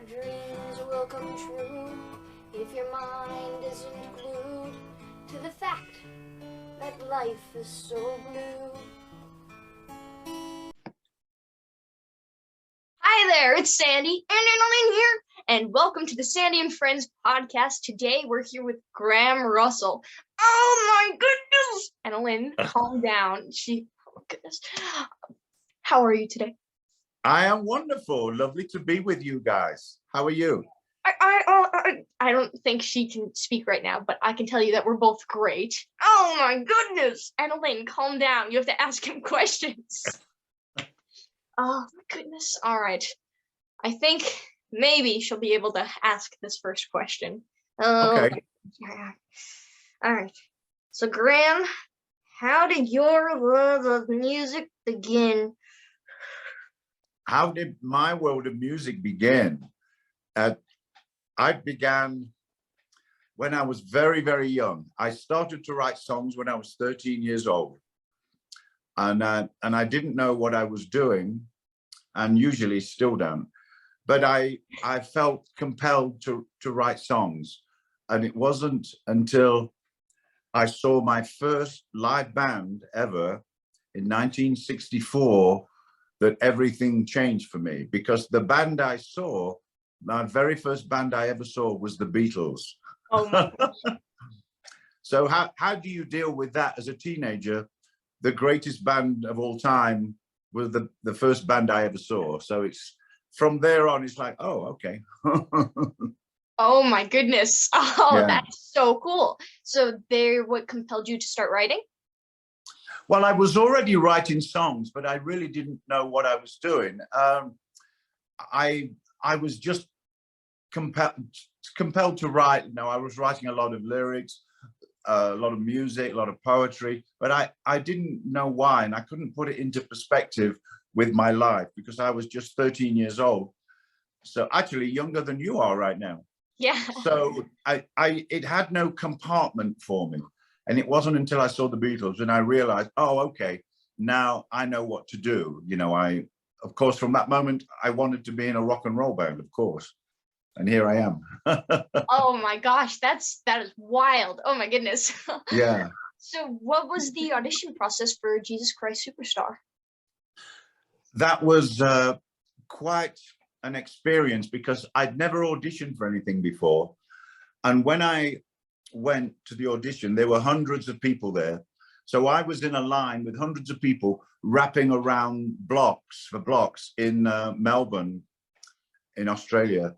dreams will come true if your mind isn't glued to the fact that life is so blue. Hi there, it's Sandy and AnaLynne here, and welcome to the Sandy and Friends podcast. Today we're here with Graham Russell. Oh my goodness! AnaLynne, calm down. Oh goodness. How are you today? I am wonderful. Lovely to be with you guys. How are you? I don't think she can speak right now, but I can tell you that we're both great. Oh my goodness! AnaLynne, calm down. You have to ask him questions. Oh my goodness. All right. I think maybe she'll be able to ask this first question. Okay. All right. So Graham, how did your love of music begin? How did my world of music begin? I began when I was very, very young. I started to write songs when I was 13 years old. And I didn't know what I was doing, and usually still don't. But I felt compelled to write songs. And it wasn't until I saw my first live band ever in 1964 that everything changed for me, because the band I saw, my very first band I ever saw was the Beatles. Oh my gosh. So how do you deal with that as a teenager? The greatest band of all time was the first band I ever saw. So it's from there on, it's like, oh, okay. Oh my goodness. Oh, Yeah. that's so cool. So what compelled you to start writing? Well, I was already writing songs, but I really didn't know what I was doing. I was just compelled to write. You know, I was writing a lot of lyrics, a lot of music, a lot of poetry, but I didn't know why, and I couldn't put it into perspective with my life because I was just 13 years old. So actually younger than you are right now. Yeah. So it had no compartment for me. And it wasn't until I saw the Beatles and I realized, oh, okay, now I know what to do. You know, of course, from that moment, I wanted to be in a rock and roll band, of course. And here I am. Oh my gosh, that is wild. Oh my goodness. Yeah. So what was the audition process for Jesus Christ Superstar? That was quite an experience because I'd never auditioned for anything before. And when I went to the audition, there were hundreds of people there. So I was in a line with hundreds of people wrapping around blocks in Melbourne, in Australia.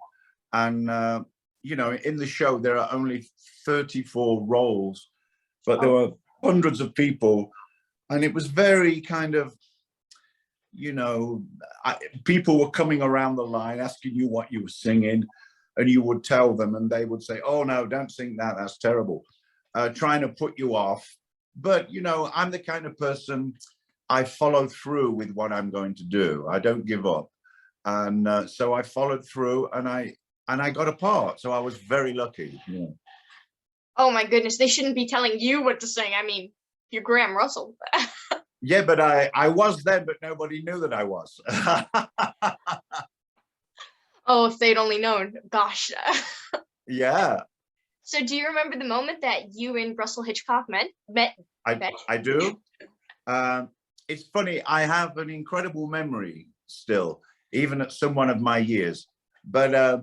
And, you know, in the show, there are only 34 roles, but there were hundreds of people. And it was very kind of, you know, people were coming around the line asking you what you were singing, and you would tell them and they would say, oh, no, don't sing that. That's terrible. Trying to put you off. But, you know, I'm the kind of person, I follow through with what I'm going to do. I don't give up. And so I followed through and I got a part. So I was very lucky. Yeah. Oh my goodness, they shouldn't be telling you what to sing. I mean, you're Graham Russell. Yeah, but I was then, but nobody knew that I was. Oh, if they'd only known. Gosh. Yeah. So do you remember the moment that you and Russell Hitchcock met? I do. It's funny, I have an incredible memory still, even at someone of my years. But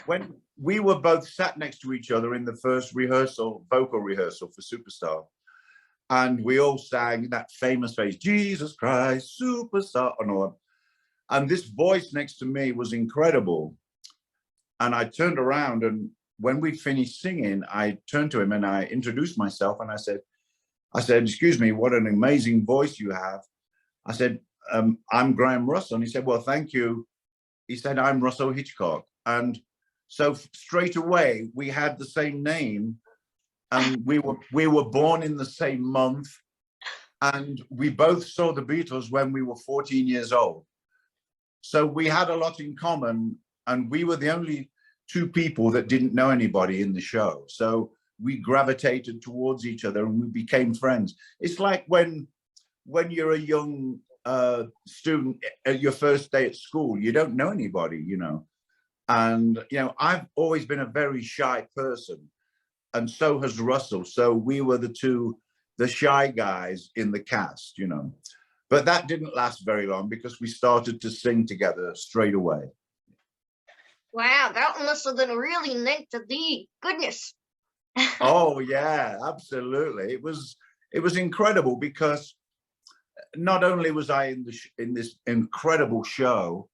when we were both sat next to each other in the first vocal rehearsal for Superstar, and we all sang that famous phrase, Jesus Christ, Superstar, and all that. And this voice next to me was incredible. And I turned around, and when we finished singing, I turned to him and I introduced myself and I said, excuse me, what an amazing voice you have. I said, I'm Graham Russell. And he said, well, thank you. He said, I'm Russell Hitchcock. And so straight away, we had the same name, and we were born in the same month. And we both saw the Beatles when we were 14 years old. So we had a lot in common, and we were the only two people that didn't know anybody in the show. So we gravitated towards each other and we became friends. It's like when you're a young student at your first day at school, you don't know anybody, you know. And, I've always been a very shy person, and so has Russell. So we were the shy guys in the cast. But that didn't last very long because we started to sing together straight away. Wow, that must have been really neat to be. Goodness. Oh yeah, absolutely. It was incredible because not only was I in this incredible show,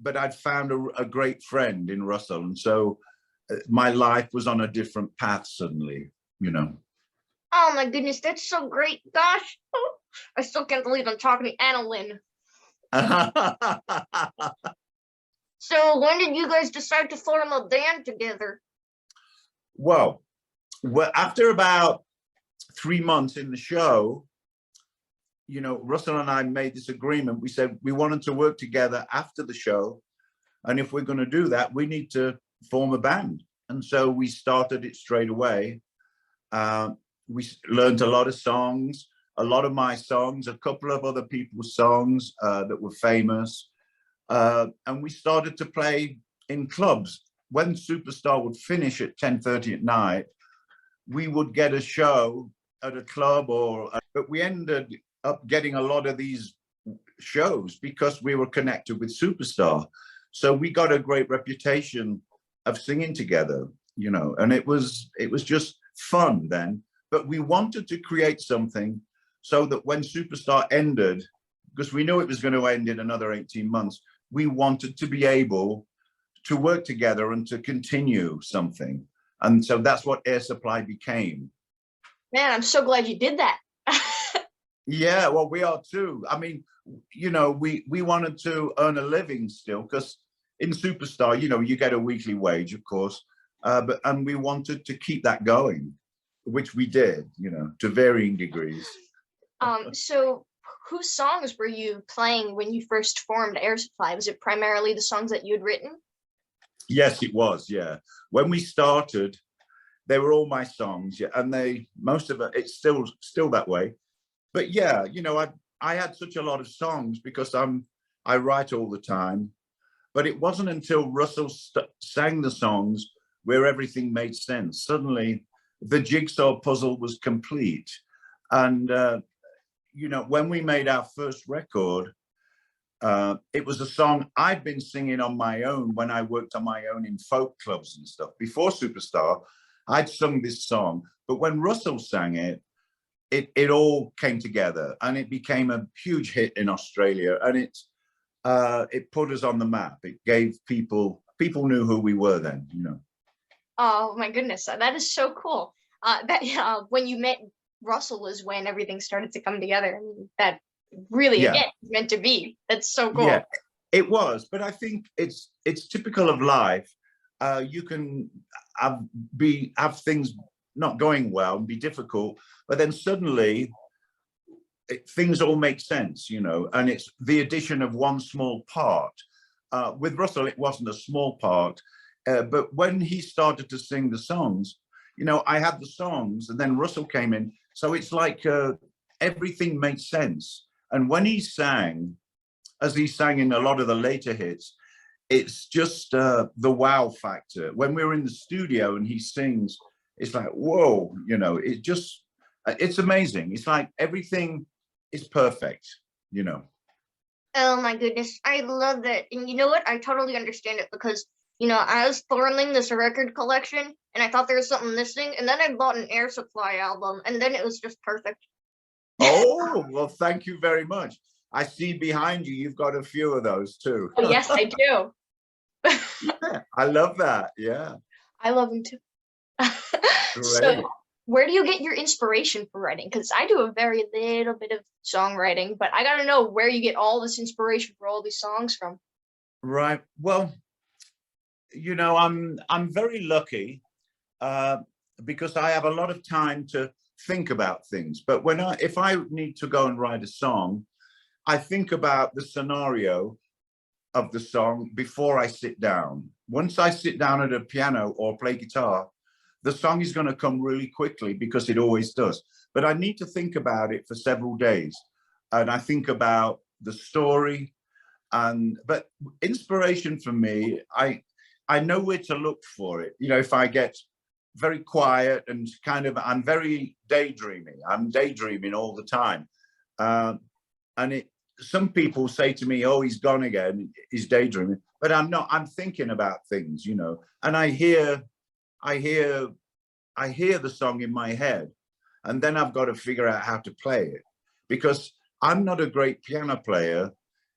but I'd found a great friend in Russell, and so my life was on a different path suddenly. Oh my goodness, that's so great. Gosh, I still can't believe I'm talking to AnaLynne. So when did you guys decide to form a band together? Well, after about 3 months in the show, Russell and I made this agreement. We said we wanted to work together after the show, and if we're going to do that, we need to form a band. And so we started it straight away. We learned a lot of songs, a lot of my songs, a couple of other people's songs that were famous. And we started to play in clubs. When Superstar would finish at 10:30 at night, we would get a show at a club, but we ended up getting a lot of these shows because we were connected with Superstar. So we got a great reputation of singing together, and it was just fun then. But we wanted to create something so that when Superstar ended, because we knew it was going to end in another 18 months, we wanted to be able to work together and to continue something. And so that's what Air Supply became. Man, I'm so glad you did that. Yeah, well, we are too. I mean, we wanted to earn a living still, because in Superstar, you get a weekly wage, of course, and we wanted to keep that going, which we did, to varying degrees. So whose songs were you playing when you first formed Air Supply? Was it primarily the songs that you had written? Yes, it was. Yeah. When we started, they were all my songs. Yeah, and most of it's still that way. But yeah, I had such a lot of songs because I write all the time. But it wasn't until Russell sang the songs where everything made sense. Suddenly, the jigsaw puzzle was complete. And when we made our first record, it was a song I'd been singing on my own when I worked on my own in folk clubs and stuff. Before Superstar, I'd sung this song, but when Russell sang it, it all came together and it became a huge hit in Australia, and it put us on the map. It gave people knew who we were then. Oh my goodness, that is so cool. When you met Russell was when everything started to come together. I mean, that really, again, meant to be. That's so cool. Yeah, it was. But I think it's typical of life. You can have things not going well and be difficult, but then suddenly things all make sense, and it's the addition of one small part. With Russell, it wasn't a small part, but when he started to sing the songs, I had the songs and then Russell came in. So it's like everything made sense. And when he sang, as he sang in a lot of the later hits, it's just the wow factor. When we're in the studio and he sings, it's like, whoa, it's amazing. It's like everything is perfect. Oh my goodness, I love that. And you know what? I totally understand it because, I was forming this record collection and I thought there was something missing. And then I bought an Air Supply album and then it was just perfect. Oh, well, thank you very much. I see behind you, you've got a few of those too. Oh, yes, I do. Yeah, I love that. Yeah. I love them too. So where do you get your inspiration for writing? Because I do a very little bit of songwriting, but I got to know where you get all this inspiration for all these songs from. Right. Well, I'm very lucky because I have a lot of time to think about things. But if I need to go and write a song, I think about the scenario of the song before I sit down. Once I sit down at a piano or play guitar, the song is going to come really quickly because it always does. But I need to think about it for several days. And I think about the story, But inspiration for me, I know where to look for it. You know, if I get very quiet and kind of, I'm very daydreaming. I'm daydreaming all the time. And some people say to me, oh, he's gone again, he's daydreaming. But I'm not, I'm thinking about things, you know, and I hear the song in my head, and then I've got to figure out how to play it, because I'm not a great piano player.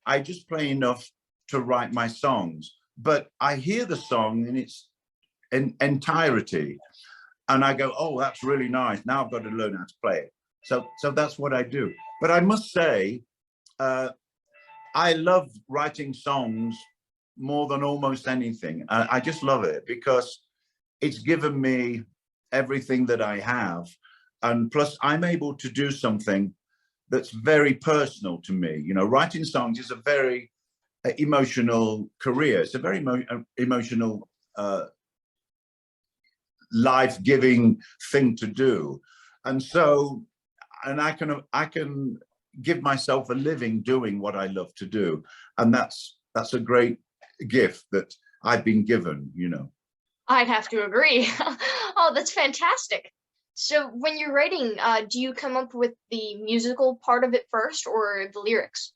I just play enough to write my songs, but I hear the song in its entirety, and I go, oh, that's really nice. Now I've got to learn how to play it. So that's what I do. But I must say, I love writing songs more than almost anything. I just love it because it's given me everything that I have. And plus I'm able to do something that's very personal to me. You know, writing songs is a very emotional career. It's a very emotional, life-giving thing to do. And so, and I can give myself a living doing what I love to do. And that's a great gift that I've been given, you know. I'd have to agree. Oh, that's fantastic. So when you're writing, do you come up with the musical part of it first or the lyrics?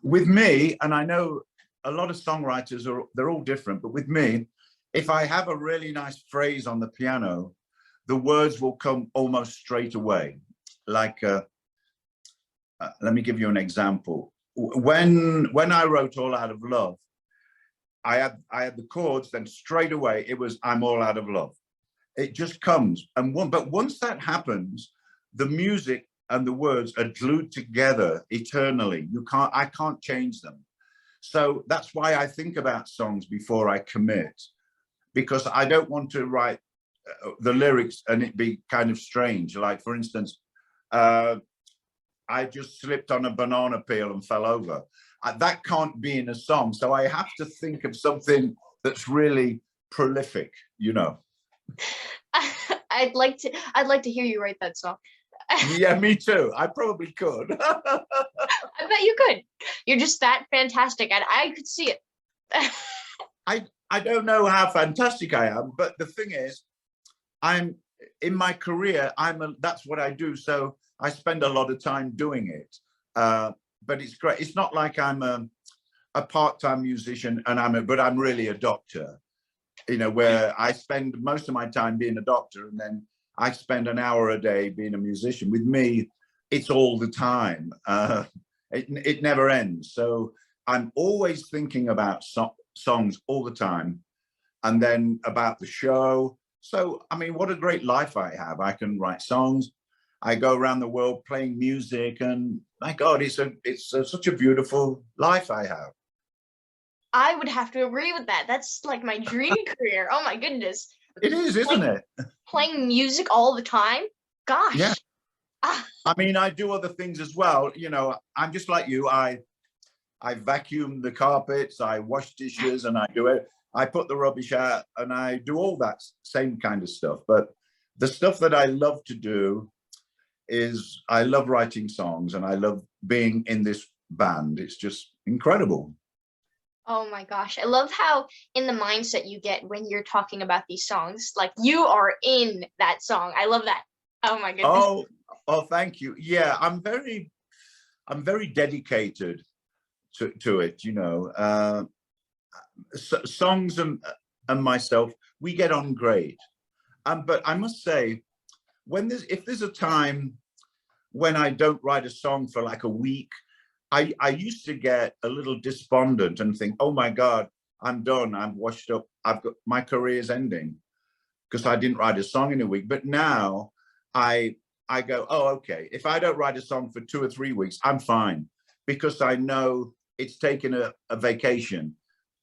With me, and I know a lot of songwriters they're all different, but with me, if I have a really nice phrase on the piano, the words will come almost straight away. Like, let me give you an example. When I wrote All Out of Love, I had the chords, then straight away it was I'm all out of love. It just comes. But once that happens, the music and the words are glued together eternally. I can't change them. So that's why I think about songs before I commit, because I don't want to write the lyrics and it be kind of strange. Like, for instance, I just slipped on a banana peel and fell over. That can't be in a song. So I have to think of something that's really prolific, you know. I'd like to hear you write that song. Yeah, me too. I probably could. I bet you could. You're just that fantastic, and I could see it. I don't know how fantastic I am, but the thing is, I'm in my career. That's what I do. So I spend a lot of time doing it. But it's great. It's not like I'm a part-time musician and but I'm really a doctor, you know, where I spend most of my time being a doctor and then I spend an hour a day being a musician. With me, it's all the time. It never ends. So I'm always thinking about songs all the time, and then about the show. So, I mean, what a great life I have. I can write songs. I go around the world playing music, and my God, it's such a beautiful life I have. I would have to agree with that. That's like my dream career. Oh my goodness. It is, isn't it? Playing music all the time? Gosh. Yeah. I mean, I do other things as well. You know, I'm just like you. I vacuum the carpets, I wash dishes, and I do it. I put the rubbish out, and I do all that same kind of stuff. But the stuff that I love to do is I love writing songs, and I love being in this band. It's just incredible. Oh my gosh. I love how in the mindset you get when you're talking about these songs. Like you are in that song. I love that. Oh my goodness. Oh, thank you. Yeah, I'm very dedicated to it, you know. Songs and myself, we get on great. But I must say, if there's a time when I don't write a song for like a week, I used to get a little despondent and think, oh my God, I'm done. I'm washed up. My career's ending because I didn't write a song in a week. But now I go, oh, okay. If I don't write a song for 2 or 3 weeks, I'm fine, because I know it's taken a vacation,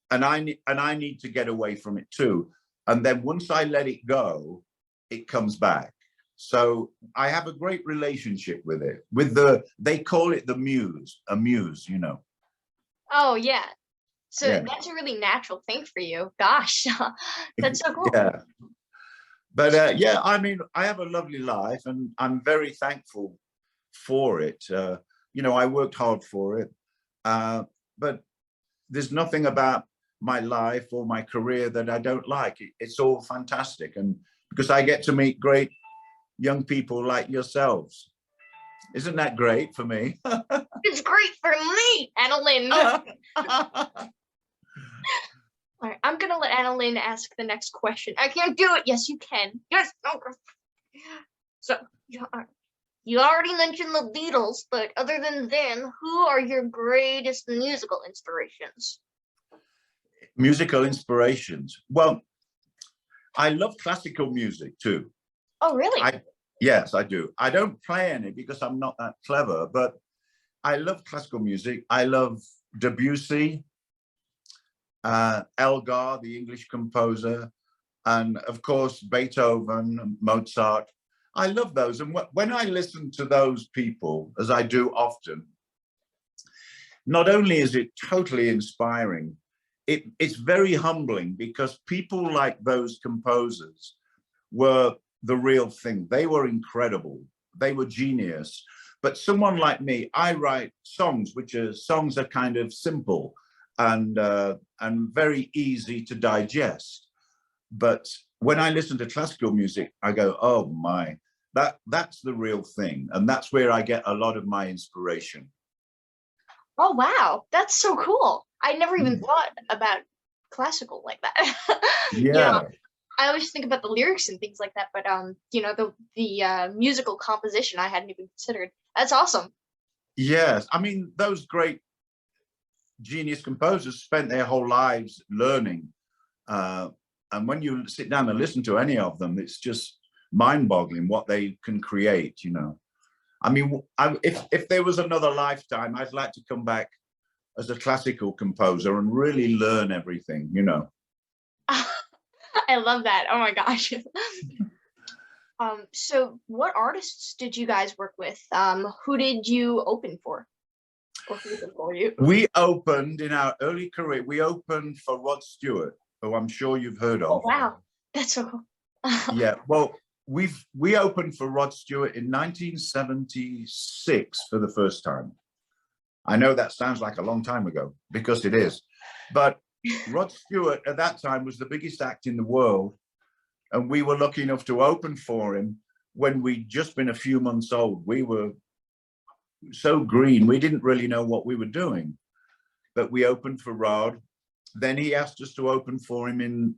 and I need to get away from it too. And then once I let it go, it comes back. So I have a great relationship with it. They call it a muse, you know. Oh yeah. So Yeah. that's a really natural thing for you. Gosh. That's so cool. Yeah. But yeah, I mean, I have a lovely life, and I'm very thankful for it. You know, I worked hard for it. but there's nothing about my life or my career that I don't like. It's all fantastic. And because I get to meet great young people like yourselves. Isn't that great for me? It's great for me, AnaLynne. All right, I'm gonna let AnaLynne ask the next question. I can't do it. Yes, you can. Yes. So you already mentioned the Beatles, but other than them, who are your greatest musical inspirations? Musical inspirations. Well, I love classical music too. Oh, really? Yes, I do. I don't play any because I'm not that clever, but I love classical music. I love Debussy, Elgar, the English composer, and of course, Beethoven, Mozart. I love those. And when I listen to those people, as I do often, not only is it totally inspiring, it's very humbling because people like those composers were the real thing. They were incredible. They were genius. But someone like me, I write songs, songs are kind of simple and very easy to digest. But when I listen to classical music, I go, oh my, that's the real thing. And that's where I get a lot of my inspiration. Oh, wow. That's so cool. I never even thought about classical like that. Yeah. I always think about the lyrics and things like that, but the musical composition I hadn't even considered. That's awesome. Yes, I mean, those great genius composers spent their whole lives learning. And when you sit down and listen to any of them, it's just mind-boggling what they can create, you know. I mean, if there was another lifetime, I'd like to come back as a classical composer and really learn everything, you know. I love that. Oh my gosh. So what artists did you guys work with? Who did you open for? Or who opened for you? We opened in our early career, we opened for Rod Stewart, who I'm sure you've heard of. Oh, wow. That's so cool. Yeah, well, we opened for Rod Stewart in 1976 for the first time. I know that sounds like a long time ago, because it is. But Rod Stewart at that time was the biggest act in the world. And we were lucky enough to open for him when we'd just been a few months old. We were so green, we didn't really know what we were doing. But we opened for Rod. Then he asked us to open for him in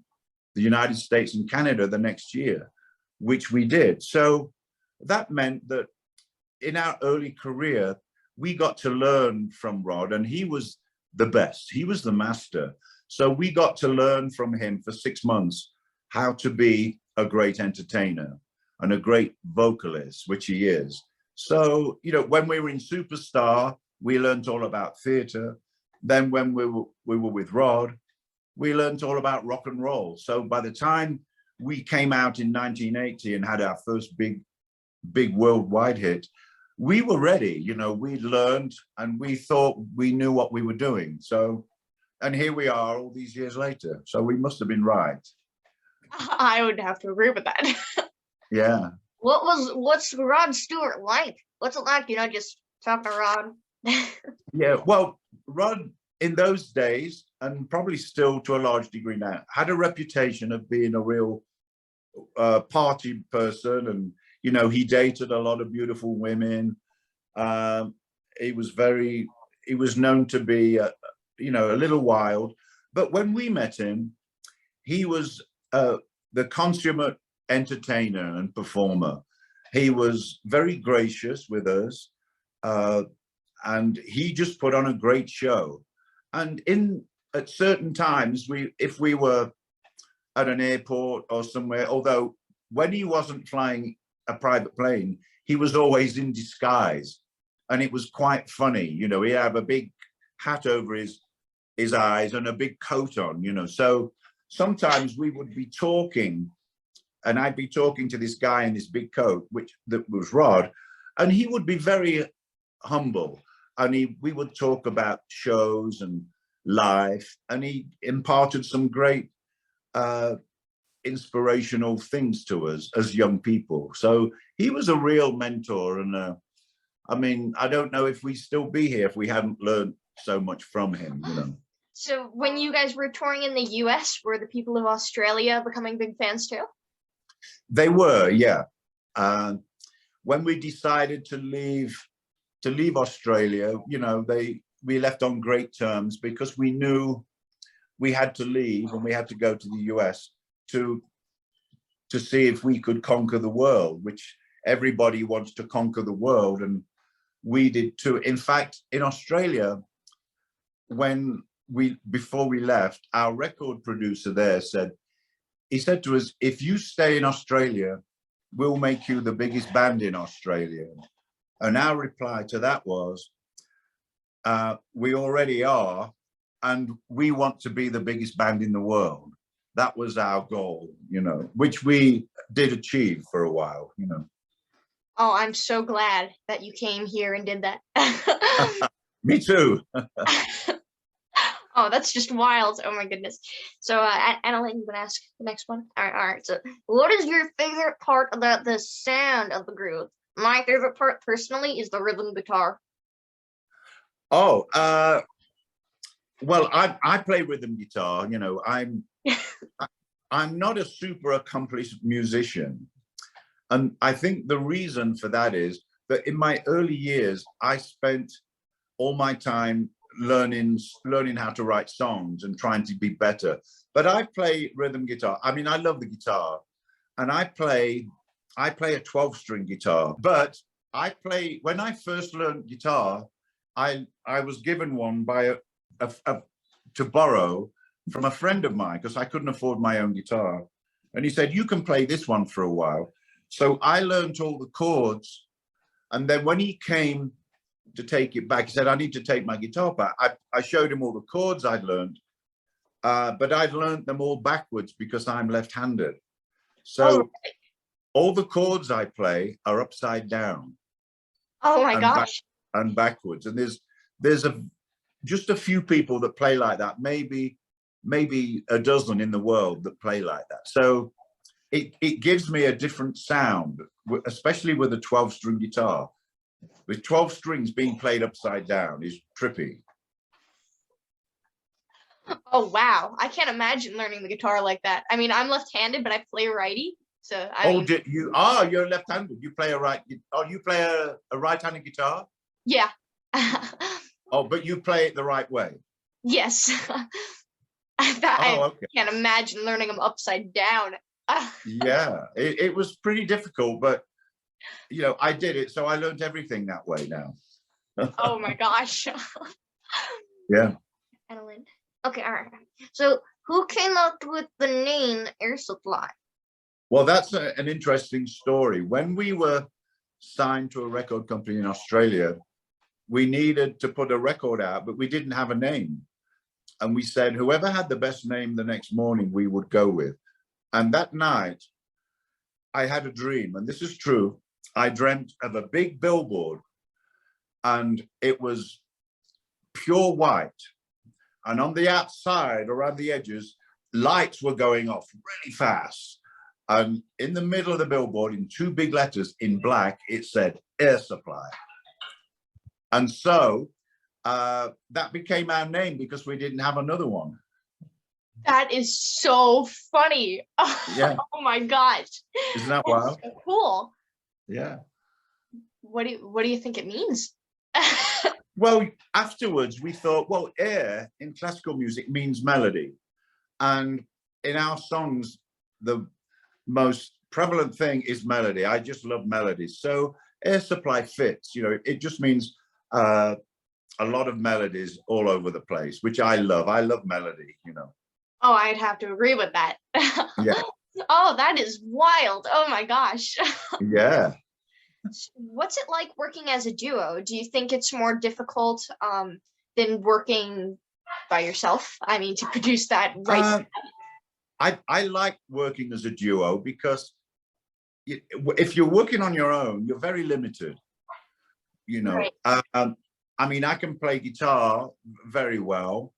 the United States and Canada the next year, which we did. So that meant that in our early career, we got to learn from Rod, and he was the best. He was the master. So we got to learn from him for 6 months how to be a great entertainer and a great vocalist, which he is. So, you know, when we were in Superstar, we learned all about theater. Then when we were with Rod, we learned all about rock and roll. So by the time we came out in 1980 and had our first big worldwide hit, we were ready. You know, we learned and we thought we knew what we were doing. So, and here we are all these years later. So we must have been right. I would have to agree with that. Yeah. What's Rod Stewart like? What's it like, you know, just talking to Rod? Yeah, well, Rod in those days, and probably still to a large degree now, had a reputation of being a real party person. And, you know, he dated a lot of beautiful women. He was known to be, you know, a little wild. But when we met him, he was the consummate entertainer and performer. He was very gracious with us, and he just put on a great show. And at certain times, if we were at an airport or somewhere, although when he wasn't flying a private plane, he was always in disguise, and it was quite funny. You know, he'd have a big hat over his eyes and a big coat on, you know. So sometimes we would be talking, and I'd be talking to this guy in this big coat, that was Rod, and he would be very humble, and we would talk about shows and life, and he imparted some great inspirational things to us as young people. So he was a real mentor. And I mean, I don't know if we'd still be here if we hadn't learned so much from him, you know. So when you guys were touring in the US, were the people of Australia becoming big fans too? They were, yeah. When we decided to leave Australia, you know, we left on great terms because we knew we had to leave and we had to go to the US to see if we could conquer the world, which everybody wants to conquer the world, and we did too. In fact, in Australia, before we left, our record producer there said to us, if you stay in Australia, we'll make you the biggest band in Australia. And our reply to that was, we already are, and we want to be the biggest band in the world. That was our goal, you know, which we did achieve for a while, you know. Oh, I'm so glad that you came here and did that. Me too. Oh, that's just wild. Oh my goodness. So, AnaLynne, you gonna ask the next one? All right. So, what is your favorite part about the sound of the groove? My favorite part, personally, is the rhythm guitar. Oh, well, I play rhythm guitar. You know, I'm not a super accomplished musician, and I think the reason for that is that in my early years, I spent all my time learning how to write songs and trying to be better. But I play rhythm guitar. I mean, I love the guitar, and I play a 12-string guitar. But when I first learned guitar, I was given one to borrow from a friend of mine because I couldn't afford my own guitar, and he said, you can play this one for a while. So I learned all the chords, and then when he came to take it back, he said, I need to take my guitar back. I showed him all the chords I'd learned, but I'd learned them all backwards because I'm left-handed. So all the chords I play are upside down. Oh my gosh. And backwards. And there's just a few people that play like that, maybe a dozen in the world that play like that. So it gives me a different sound, especially with a 12-string guitar. With 12 strings being played upside down is trippy. Oh wow, I can't imagine learning the guitar like that. I mean, I'm left-handed, but I play righty. So you're left-handed. You play you play a right-handed guitar? Yeah. Oh, but you play it the right way. Yes. I can't imagine learning them upside down. Yeah, it was pretty difficult, but you know, I did it, so I learned everything that way now. Oh my gosh. Yeah. AnaLynne. Okay, all right. So who came up with the name Air Supply? Well, that's an interesting story. When we were signed to a record company in Australia, we needed to put a record out, but we didn't have a name. And we said, whoever had the best name the next morning, we would go with. And that night, I had a dream, and this is true. I dreamt of a big billboard, and it was pure white. And on the outside, around the edges, lights were going off really fast. And in the middle of the billboard, in 2 big letters in black, it said Air Supply. And so that became our name because we didn't have another one. That is so funny. Yeah. Oh my gosh. Isn't that wild? So cool. Yeah. What do you think it means? Well, afterwards we thought, well, air in classical music means melody. And in our songs, the most prevalent thing is melody. I just love melodies. So Air Supply fits, you know, it just means a lot of melodies all over the place, which I love. I love melody, you know. Oh, I'd have to agree with that. Yeah. Oh, that is wild. Oh my gosh. Yeah. What's it like working as a duo? Do you think it's more difficult than working by yourself? I mean, to produce that right. I like working as a duo because if you're working on your own, you're very limited. You know, right. I mean, I can play guitar very well,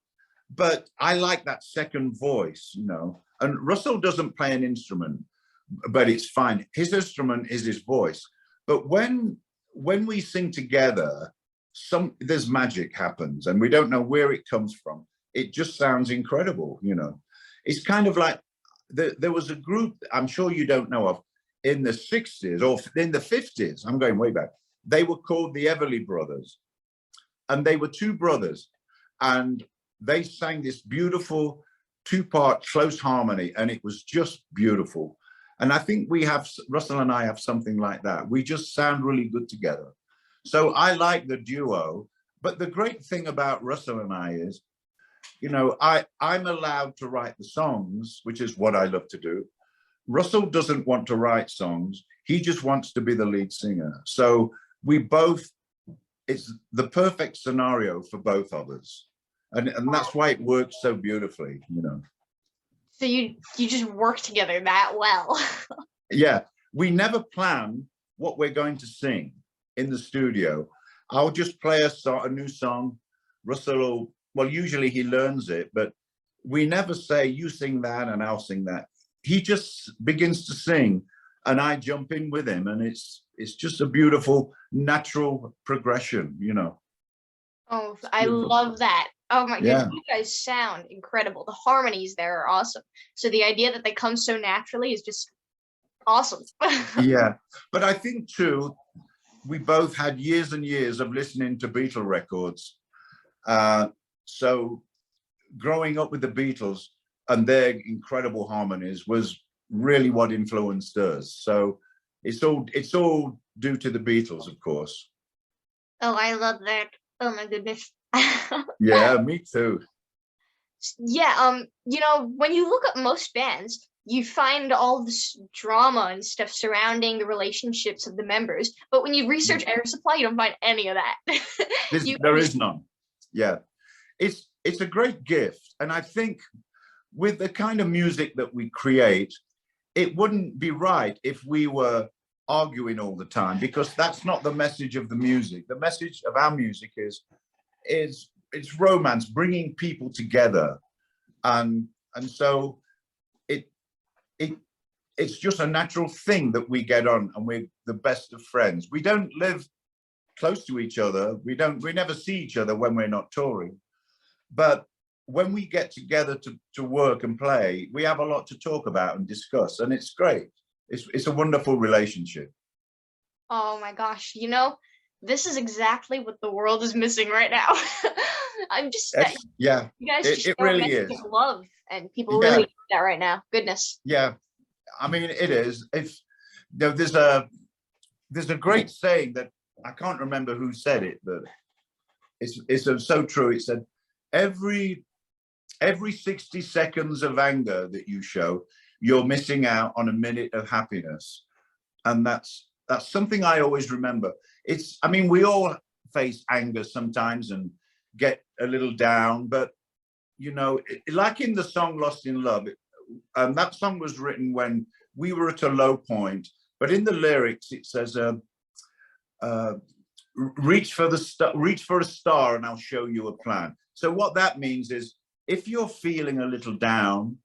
but I like that second voice, you know. And Russell doesn't play an instrument, but it's fine. His instrument is his voice. But when we sing together, there's magic happens, and we don't know where it comes from. It just sounds incredible, you know. It's kind of like there was a group I'm sure you don't know of in the 60s or in the 50s. I'm going way back. They were called the Everly Brothers, and they were two brothers, and they sang this beautiful two-part close harmony, and it was just beautiful. And I think Russell and I have something like that. We just sound really good together. So I like the duo, but the great thing about Russell and I is, you know, I'm allowed to write the songs, which is what I love to do. Russell doesn't want to write songs. He just wants to be the lead singer. So it's the perfect scenario for both of us. And that's why it works so beautifully, you know. So you just work together that well. Yeah, we never plan what we're going to sing in the studio. I'll just play a new song. Russell well, usually he learns it, but we never say, you sing that and I'll sing that. He just begins to sing and I jump in with him, and it's just a beautiful, natural progression, you know. Oh, I love that. Oh my goodness, you guys sound incredible. The harmonies there are awesome. So the idea that they come so naturally is just awesome. Yeah, but I think too, we both had years and years of listening to Beatle records. So growing up with the Beatles and their incredible harmonies was really what influenced us. So it's all due to the Beatles, of course. Oh, I love that. Oh my goodness. Yeah, me too. Yeah, you know, when you look at most bands, you find all this drama and stuff surrounding the relationships of the members. But when you research Air Supply, you don't find any of that. There is none. Yeah. It's a great gift. And I think with the kind of music that we create, it wouldn't be right if we were arguing all the time, because that's not the message of the music. The message of our music is it's romance, bringing people together. And so it's just a natural thing that we get on, and we're the best of friends. We don't live close to each other. We never see each other when we're not touring. But when we get together to work and play, we have a lot to talk about and discuss, and it's great. It's a wonderful relationship. Oh my gosh, you know, this is exactly what the world is missing right now. I'm just yeah, you guys just it share a really message is. of love, and people really need that right now. Goodness. Yeah, I mean, it is. There's a great saying that I can't remember who said it, but it's so true. It said, every 60 seconds of anger that you show, you're missing out on a minute of happiness. And that's something I always remember. I mean, we all face anger sometimes and get a little down, but you know, like in the song Lost in Love, that song was written when we were at a low point, but in the lyrics it says, reach for a star and I'll show you a plan. So what that means is, if you're feeling a little down,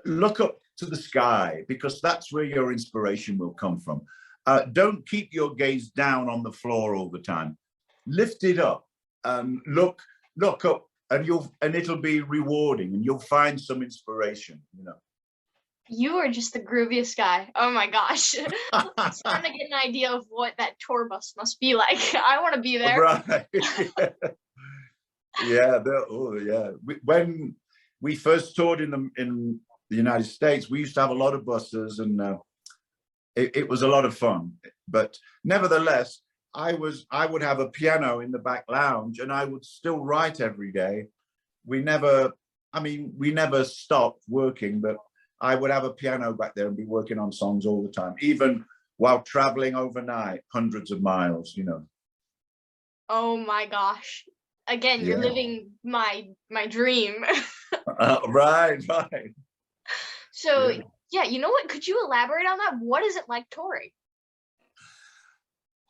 look up to the sky, because that's where your inspiration will come from. Don't keep your gaze down on the floor all the time. Lift it up and look up, and it'll be rewarding, and you'll find some inspiration, you know. You are just the grooviest guy. Oh my gosh. I'm starting to get an idea of what that tour bus must be like. I want to be there. Right. Yeah. When we first toured in the United States, we used to have a lot of buses, and it was a lot of fun. But nevertheless, I would have a piano in the back lounge, and I would still write every day. We never stopped working, but I would have a piano back there and be working on songs all the time, even while traveling overnight, hundreds of miles, you know. Oh my gosh. Again, you're living my dream. Right. So yeah, you know what? Could you elaborate on that? What is it like touring?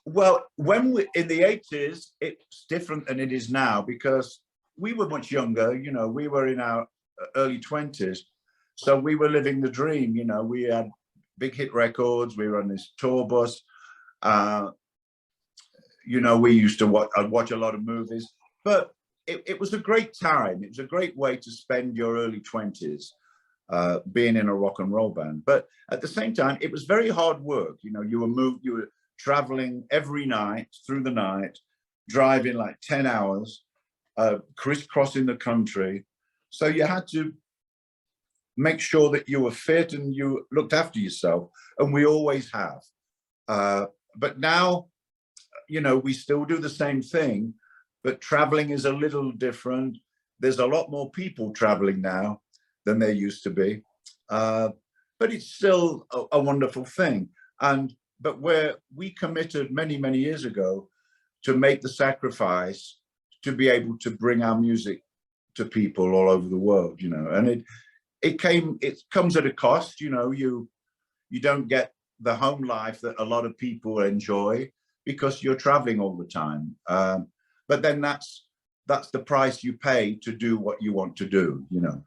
Well, in the 80s, it's different than it is now, because we were much younger, you know, we were in our early 20s. So we were living the dream, you know, we had big hit records, we were on this tour bus. you know, we used to watch, I'd watch a lot of movies, but it was a great time. It was a great way to spend your early 20s, being in a rock and roll band. But at the same time, it was very hard work. You know, you were traveling every night through the night, driving like 10 hours, crisscrossing the country. So you had to make sure that you were fit and you looked after yourself. And we always have. But now, you know, we still do the same thing, but traveling is a little different. There's a lot more people traveling now than there used to be. But it's still a wonderful thing. But where we committed many, many years ago to make the sacrifice to be able to bring our music to people all over the world, you know, and it comes at a cost, you know, you don't get the home life that a lot of people enjoy because you're traveling all the time. But then that's the price you pay to do what you want to do, you know.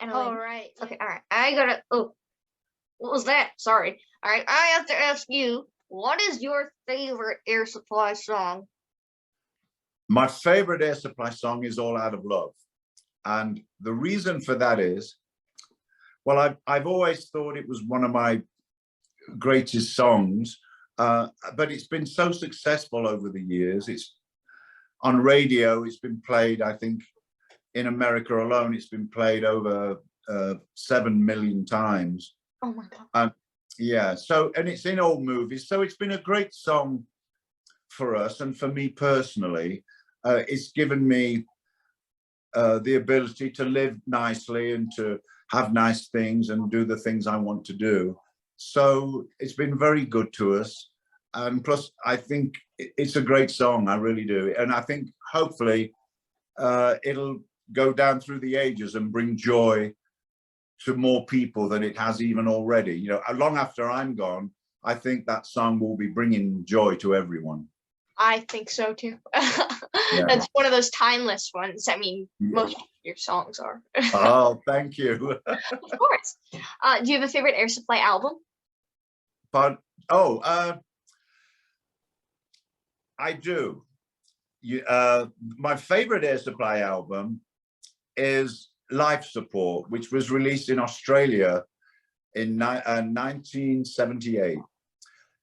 All right. Okay. All right. I gotta. Oh, what was that? Sorry. All right. I have to ask you, what is your favorite Air Supply song? My favorite Air Supply song is All Out of Love. And the reason for that is, well, I've always thought it was one of my greatest songs, but it's been so successful over the years. It's on radio, it's been played, I think, in America alone, it's been played over 7 million times. Oh my God. Yeah, so, and it's in old movies. So it's been a great song for us. And for me personally, it's given me the ability to live nicely and to have nice things and do the things I want to do. So it's been very good to us. And plus, I think it's a great song. I really do. And I think hopefully it'll go down through the ages and bring joy to more people than it has even already. You know, long after I'm gone, I think that song will be bringing joy to everyone. I think so too. Yeah. That's one of those timeless ones. I mean, Yeah. most of your songs are. Oh, thank you. Of course. Do you have a favorite Air Supply album? But I do. My favorite Air Supply album is Life Support, which was released in Australia in 1978.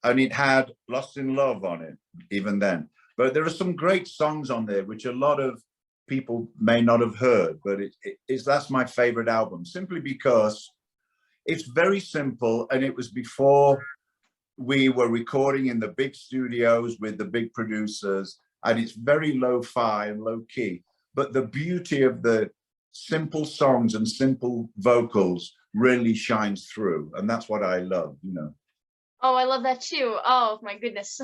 And it had Lost in Love on it, even then. But there are some great songs on there, which a lot of people may not have heard, but that's my favorite album, simply because it's very simple. And it was before we were recording in the big studios with the big producers, and it's very lo-fi and low key. But the beauty of the simple songs and simple vocals really shines through. And that's what I love, you know. Oh, I love that too. Oh my goodness.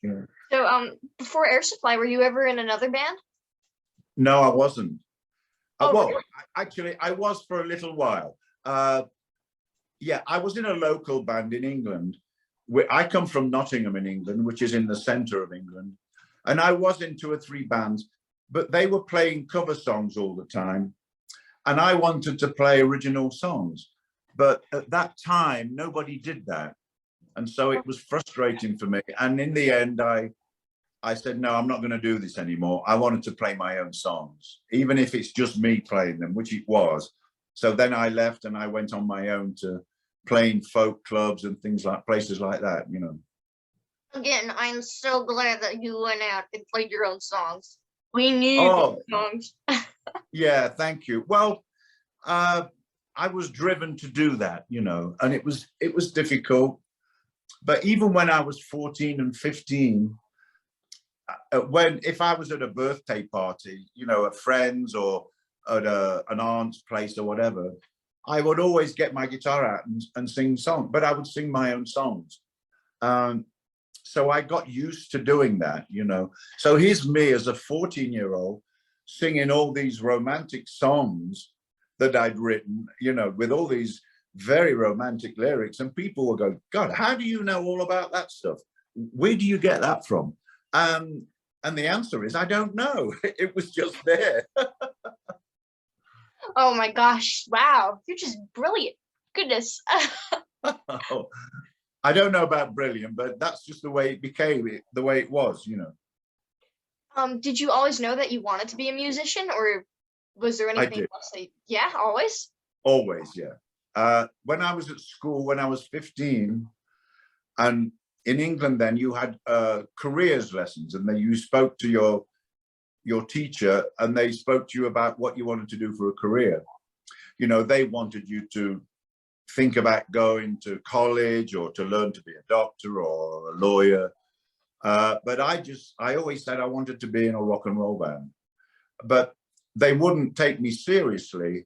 Yeah. So before Air Supply, were you ever in another band? No, I wasn't. Oh, Well, really? actually, I was for a little while. Yeah, I was in a local band in England. I come from Nottingham in England, which is in the center of England. And I was in 2 or 3 bands, but they were playing cover songs all the time. And I wanted to play original songs. But at that time, nobody did that. And so it was frustrating for me. And in the end, I said, no, I'm not going to do this anymore. I wanted to play my own songs, even if it's just me playing them, which it was. So then I left and I went on my own to playing folk clubs and things like places like that, you know. Again, I'm so glad that you went out and played your own songs. We need Oh, songs. yeah, thank you. Well, I was driven to do that, you know, and it was difficult. But even when I was 14 and 15, if I was at a birthday party, you know, at friends or at an aunt's place or whatever, I would always get my guitar out and sing songs, but I would sing my own songs. So I got used to doing that, you know. So here's me as a 14-year-old singing all these romantic songs that I'd written, you know, with all these very romantic lyrics, and people will go, God, how do you know all about that stuff? Where do you get that from? And the answer is, I don't know. It was just there. Oh my gosh. Wow. You're just brilliant. Goodness. Oh, I don't know about brilliant, but that's just the way it became, the way it was, you know. Did you always know that you wanted to be a musician, or was there I anything did, else that, yeah, always? always, yeah. When I was at school, when I was 15, and in England then you had careers lessons, and then you spoke to your teacher, and they spoke to you about what you wanted to do for a career. You know, they wanted you to think about going to college or to learn to be a doctor or a lawyer. But I always said I wanted to be in a rock and roll band, but they wouldn't take me seriously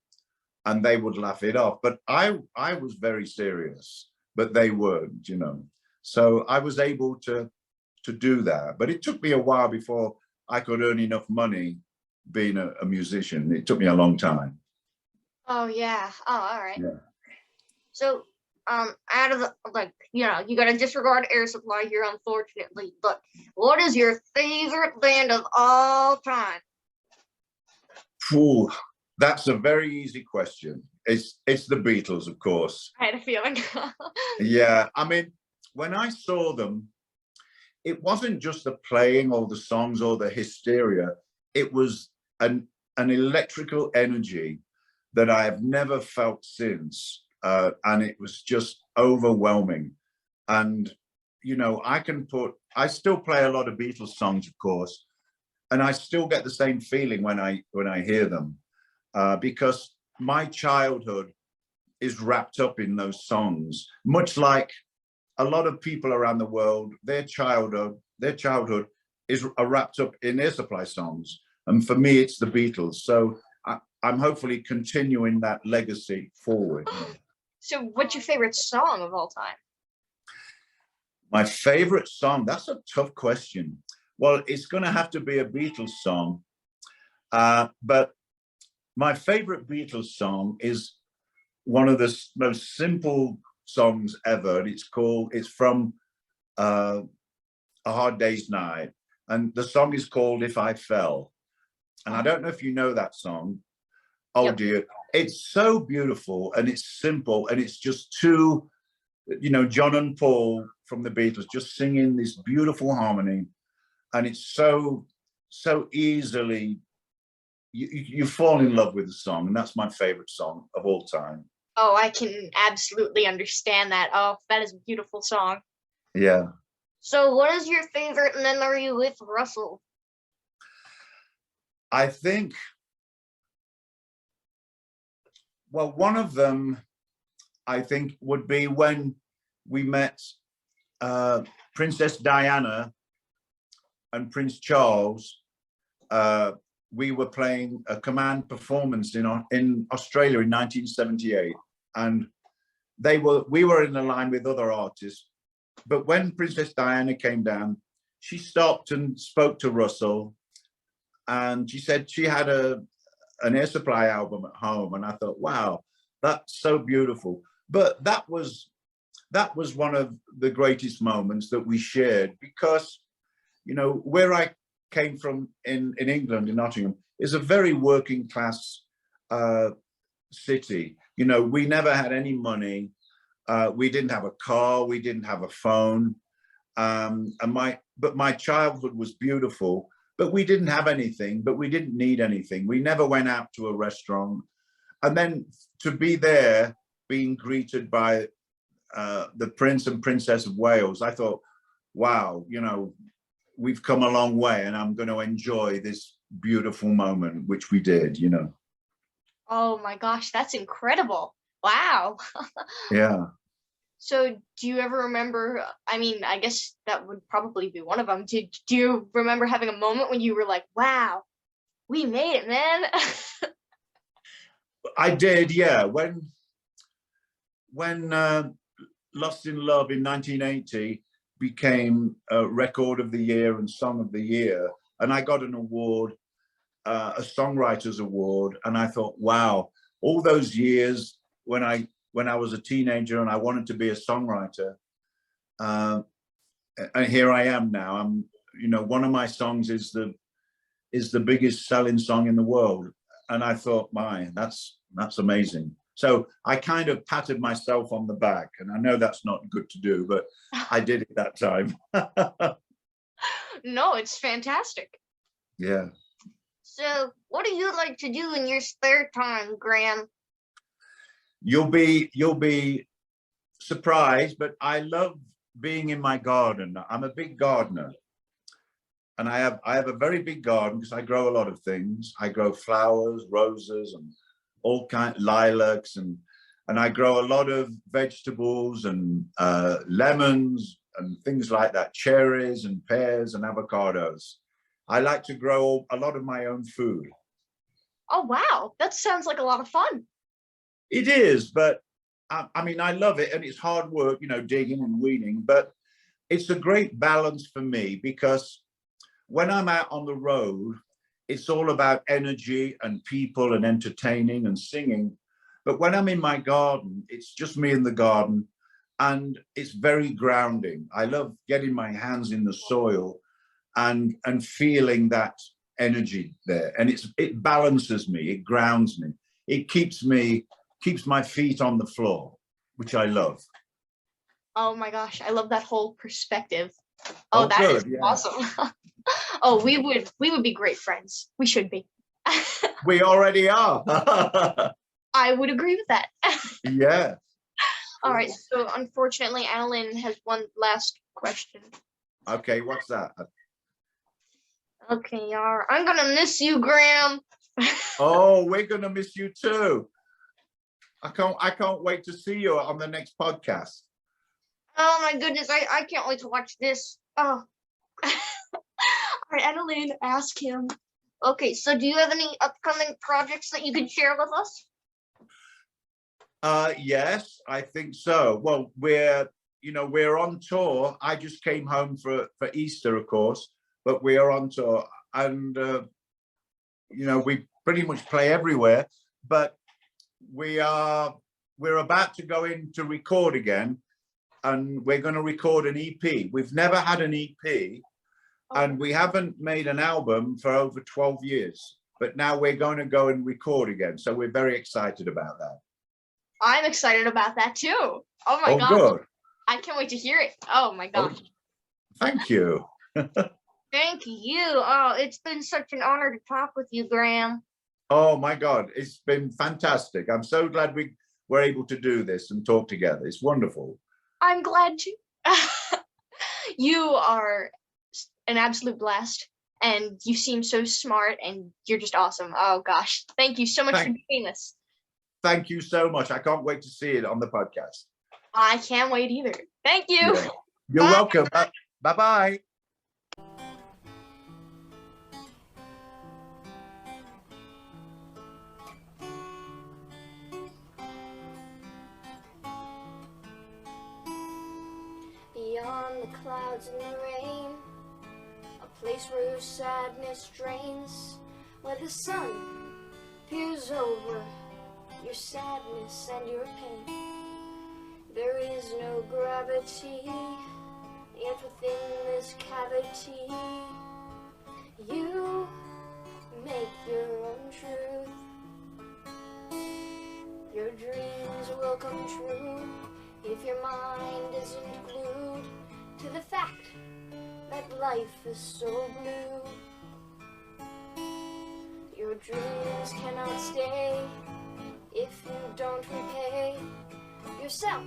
and they would laugh it off. But I was very serious, but they weren't, you know. So I was able to do that. But it took me a while before I could earn enough money being a musician. It took me a long time. Oh yeah. Oh, all right. Yeah. So, out of the, like, you know, you gotta disregard Air Supply here, unfortunately. But what is your favorite band of all time? Phew, that's a very easy question. It's the Beatles, of course. I had a feeling. Yeah, I mean, when I saw them, it wasn't just the playing or the songs or the hysteria. It was an electrical energy that I have never felt since. And it was just overwhelming. And, you know, I still play a lot of Beatles songs, of course, and I still get the same feeling when I hear them, because my childhood is wrapped up in those songs, much like a lot of people around the world, their childhood is wrapped up in Air Supply songs. And for me, it's the Beatles. So I'm hopefully continuing that legacy forward. So, what's your favorite song of all time? My favorite song, that's a tough question. Well, it's going to have to be a Beatles song. But my favorite Beatles song is one of the most simple songs ever. And it's from A Hard Day's Night. And the song is called If I Fell. And I don't know if you know that song. Oh, yep. Dear. It's so beautiful and it's simple. And it's just two, you know, John and Paul from the Beatles just singing this beautiful harmony. And it's so easily, you fall in love with the song. And that's my favorite song of all time. Oh, I can absolutely understand that. Oh, that is a beautiful song. Yeah. So what is your favorite memory with Russell? I think, well, one of them, I think, would be when we met Princess Diana and Prince Charles. We were playing a command performance in Australia in 1978, and we were in a line with other artists. But when Princess Diana came down, she stopped and spoke to Russell, and she said she had an Air Supply album at home, and I thought, wow, that's so beautiful. But that was one of the greatest moments that we shared, because, you know, where I came from in England, in Nottingham, is a very working class city. You know, we never had any money. We didn't have a car. We didn't have a phone. But my childhood was beautiful. But we didn't have anything. But we didn't need anything. We never went out to a restaurant. And then to be there, being greeted by the Prince and Princess of Wales, I thought, wow, you know, we've come a long way, and I'm going to enjoy this beautiful moment, which we did, you know. Oh my gosh, that's incredible. Wow. Yeah. So do you ever remember, I mean, I guess that would probably be one of them. Do you remember having a moment when you were like, wow, we made it, man? I did, yeah. When Lost in Love in 1980 became a Record of the Year and Song of the Year, and I got an award, a Songwriters Award, and I thought, wow, all those years when I was a teenager and I wanted to be a songwriter, and here I am now. I'm, you know, one of my songs is the biggest selling song in the world, and I thought, my, that's amazing. So I kind of patted myself on the back, and I know that's not good to do, but I did it that time. No, it's fantastic. Yeah. So, what do you like to do in your spare time, Graham? You'll be surprised, but I love being in my garden. I'm a big gardener, and I have a very big garden because I grow a lot of things. I grow flowers, roses, and all kinds, lilacs, and I grow a lot of vegetables and lemons and things like that, cherries and pears and avocados. I like to grow a lot of my own food. Oh, wow. That sounds like a lot of fun. It is, but I mean, I love it, and it's hard work, you know, digging and weeding, but it's a great balance for me because when I'm out on the road, it's all about energy and people and entertaining and singing. But when I'm in my garden, it's just me in the garden, and it's very grounding. I love getting my hands in the soil and feeling that energy there. And it balances me, it grounds me, it keeps my feet on the floor, which I love. Oh my gosh, I love that whole perspective. Oh, that good, is yeah. awesome. Oh, we would be great friends. We should be. We already are. I would agree with that. Yeah. All right, so unfortunately, AnaLynne has one last question. Okay, what's that? Okay, I'm gonna miss you, Graham. Oh, we're gonna miss you too. I can't wait to see you on the next podcast. Oh my goodness, I can't wait to watch this. Oh. All right, AnaLynne, ask him. Okay, so do you have any upcoming projects that you can share with us? Yes, I think so. Well, we're on tour. I just came home for Easter, of course, but we are on tour, and we pretty much play everywhere. But we're about to go in to record again, and we're going to record an EP. We've never had an EP, and we haven't made an album for over 12 years. But now we're going to go and record again, so we're very excited about that. I'm excited about that too. Oh my gosh. Good. I can't wait to hear it. Oh my gosh. Oh, thank you. Thank you. Oh, it's been such an honor to talk with you, Graham. Oh my God, it's been fantastic. I'm so glad we were able to do this and talk together. It's wonderful. I'm glad too. You are an absolute blast, and you seem so smart, and you're just awesome. Oh gosh, thank you so much for doing this. Thank you so much. I can't wait to see it on the podcast. I can't wait either. Thank you. Yeah. You're welcome. Bye-bye. Beyond the clouds and the rain, a place where your sadness drains, where the sun peers over your sadness and your pain. There is no gravity, yet within this cavity you make your own truth. Your dreams will come true if your mind isn't glued to the fact that life is so blue. Your dreams cannot stay if you don't repay yourself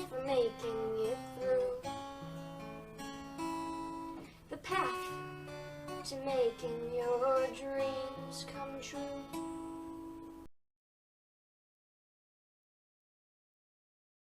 for making it through. The path to making your dreams come true